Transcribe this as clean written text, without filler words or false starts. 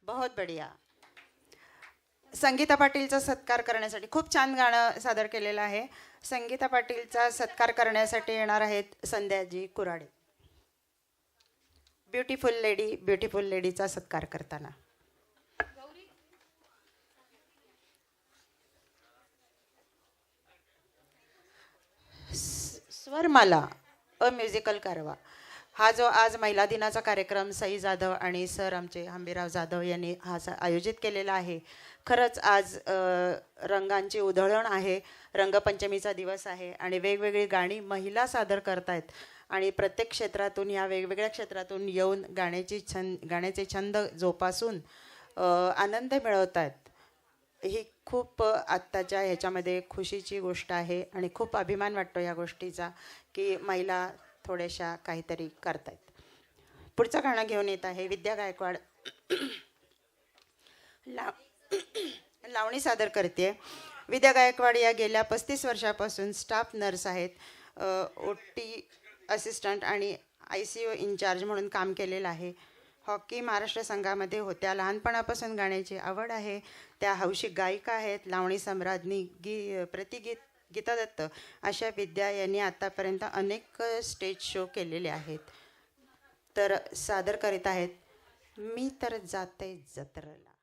बहुत बढिया. संगीता पाटीलचा सत्कार करण्यासाठी खूप छान गाणं सादर केलेलं आहे. संगीता पाटीलचा सत्कार करण्यासाठी येणार आहेत संध्याजी कुराडे. ब्युटिफुल लेडीचा सत्कार करताना. स्वरमाला अ म्युझिकल कारवा. हा जो आज महिला दिनाचा कार्यक्रम सई जाधव आणि सर आमचे हंबीराव जाधव यांनी आयोजित केलेला आहे. खरंच आज रंगांची उधळण आहे. रंगपंचमीचा दिवस आहे आणि वेगवेगळी गाणी महिला सादर करतायत आणि प्रत्येक क्षेत्रातून या वेगवेगळ्या क्षेत्रातून येऊन गाण्याचे छंद जोपासून आनंद मिळवत आहेत. ही खूप आत्ताच्या ह्याच्यामध्ये खुशीची गोष्ट आहे आणि खूप अभिमान वाटतो या गोष्टीचा की महिला थोड्याशा काहीतरी करतायत. पुढचं गाणं घेऊन येत आहे विद्या गायकवाड. ला लावणी सादर करते. विद्या गायकवाड या गेल्या 35 वर्षापासून स्टाफ नर्स आहेत. ओ टी असिस्टंट आणि ICU इन्चार्ज म्हणून काम केलेलं आहे. हॉकी महाराष्ट्र संघामध्ये होत्या. लहानपणापासून गाण्याची आवड आहे. त्या हौशी गायिका आहेत. लावणी सम्राज्ञी प्रतिगीत गीता दत्त अशा विद्या यांनी आतापर्यंत अनेक स्टेज शो केलेले आहेत. तर सादर करीत आहेत मी तर जाते जत्रेला.